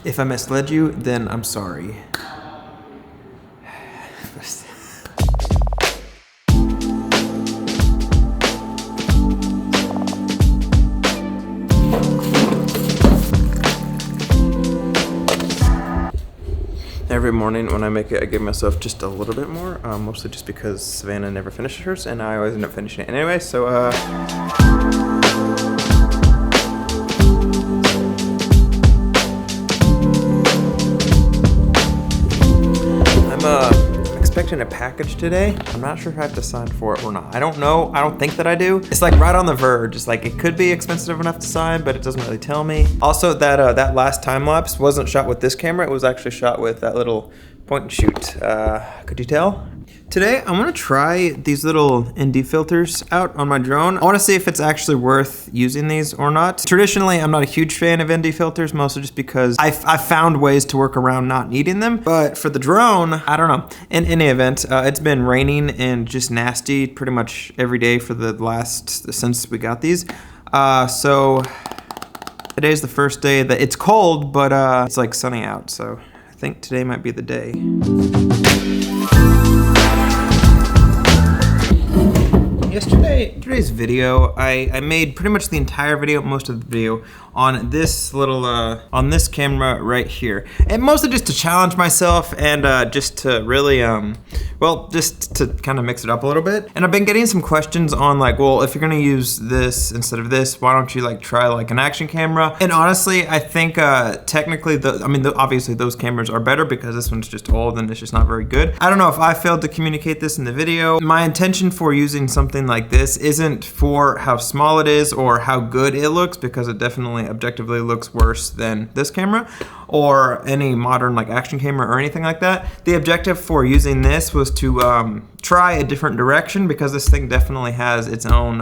If I misled you, then I'm sorry. Every morning when I make it, I give myself just a little bit more, mostly just because Savannah never finishes hers, and I always end up finishing it anyway, so I'm expecting a package today. I'm not sure if I have to sign for it or not. I don't know. I don't think that I do. It's like right on the verge. It's like it could be expensive enough to sign, but it doesn't really tell me. Also, that last time lapse wasn't shot with this camera. It was actually shot with that little point and shoot. Could you tell? Today, I want to try these little ND filters out on my drone. I want to see if it's actually worth using these or not. Traditionally, I'm not a huge fan of ND filters, mostly just because I've found ways to work around not needing them. But for the drone, I don't know. In any event, it's been raining and just nasty pretty much every day for since we got these. So today's the first day that it's cold, but it's like sunny out. So I think today might be the day. Today's video, I made pretty much the entire video, most of the video, on this little, on this camera right here. And mostly just to challenge myself and just to really, well, just to kind of mix it up a little bit. And I've been getting some questions on like, well, if you're gonna use this instead of this, why don't you like try like an action camera? And honestly, I think technically, obviously those cameras are better because this one's just old and it's just not very good. I don't know if I failed to communicate this in the video. My intention for using something like this isn't for how small it is or how good it looks, because it definitely objectively looks worse than this camera or any modern like action camera or anything like that. The objective for using this was to try a different direction, because this thing definitely has its own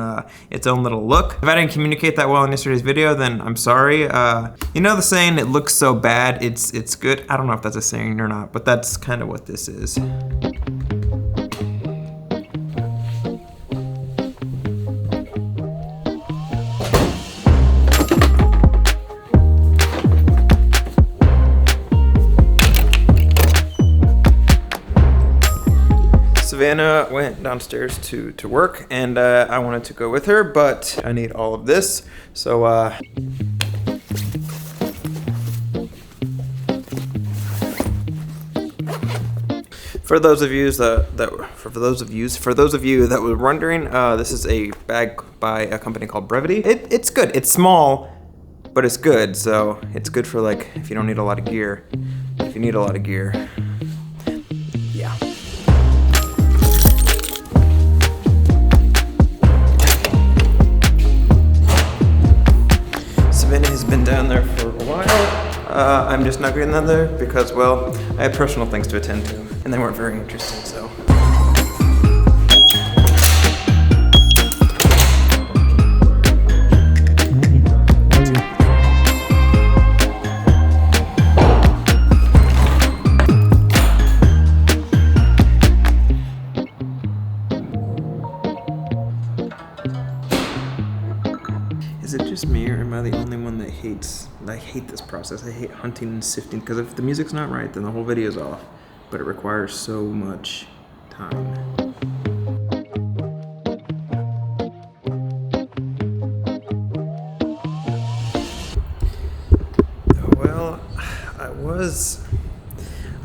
little look. If I didn't communicate that well in yesterday's video, then I'm sorry. You know the saying, it looks so bad, it's good? I don't know if that's a saying or not, but that's kind of what this is. Savannah went downstairs to work, and I wanted to go with her, but I need all of this. So for those of you that were wondering, this is a bag by a company called Brevity. It's good. It's small, but it's good. So it's good for like if you don't need a lot of gear. If you need a lot of gear, yeah. Savannah has been down there for a while. I'm just not getting down there because, well, I had personal things to attend to, and they weren't very interesting, so. Is it just me, or am I the only one that I hate this process? I hate hunting and sifting, because if the music's not right, then the whole video's off. But it requires so much time. Well, I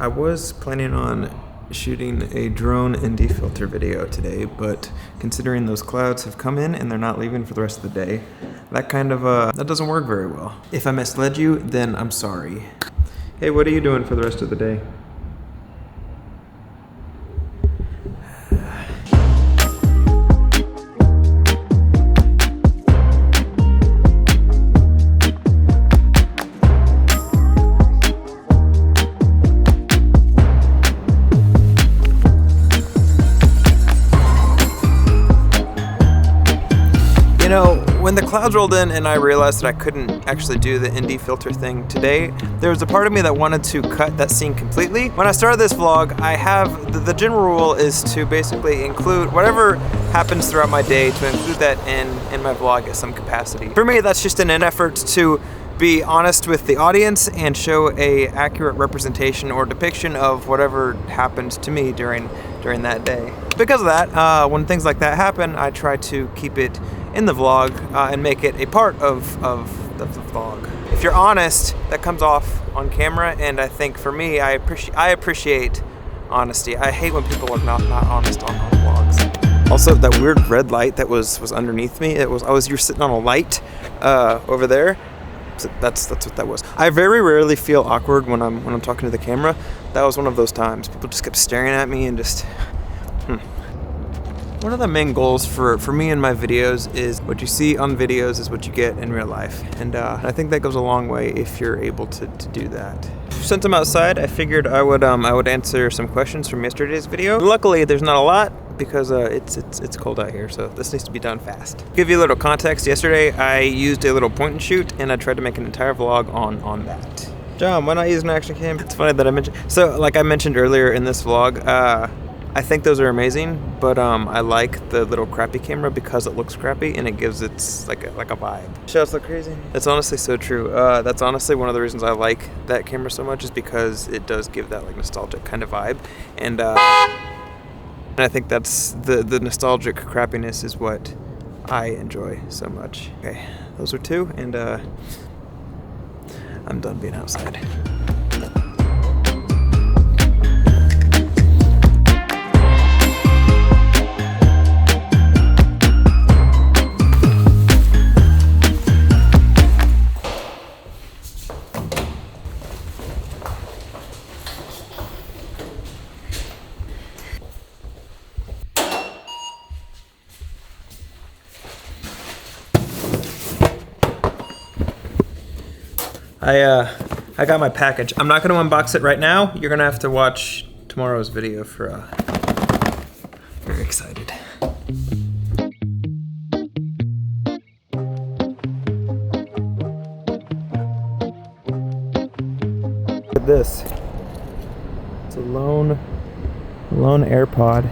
was planning on shooting a drone ND filter video today, but considering those clouds have come in and they're not leaving for the rest of the day, that kind of that doesn't work very well. If I misled you, then I'm sorry. Hey, what are you doing for the rest of the day? You know, when the clouds rolled in and I realized that I couldn't actually do the ND filter thing today, there was a part of me that wanted to cut that scene completely. When I started this vlog, I have, the general rule is to basically include whatever happens throughout my day, to include that in my vlog at some capacity. For me, that's just in an effort to be honest with the audience and show a accurate representation or depiction of whatever happened to me during that day. Because of that, when things like that happen, I try to keep it in the vlog and make it a part of the vlog. If you're honest, that comes off on camera, and I think for me, I appreciate honesty. I hate when people are not honest on vlogs. Also, that weird red light that was underneath me, you were sitting on a light over there. So that's what that was. I very rarely feel awkward when I'm talking to the camera. That was one of those times. People just kept staring at me and just. One of the main goals for me and my videos is what you see on videos is what you get in real life, and I think that goes a long way if you're able to do that. Since I'm outside, I figured I would answer some questions from yesterday's video. Luckily, there's not a lot because it's cold out here, so this needs to be done fast. Give you a little context. Yesterday, I used a little point and shoot, and I tried to make an entire vlog on that. John, why not use an action cam? It's funny that I mentioned. So, like I mentioned earlier in this vlog, I think those are amazing, but I like the little crappy camera because it looks crappy and it gives it like a vibe. Shots look crazy. That's honestly so true. That's honestly one of the reasons I like that camera so much is because it does give that like nostalgic kind of vibe, and I think that's the nostalgic crappiness is what I enjoy so much. Okay, those are two, and I'm done being outside. I got my package. I'm not gonna unbox it right now. You're gonna have to watch tomorrow's video for, very excited. Look at this. It's a lone AirPod.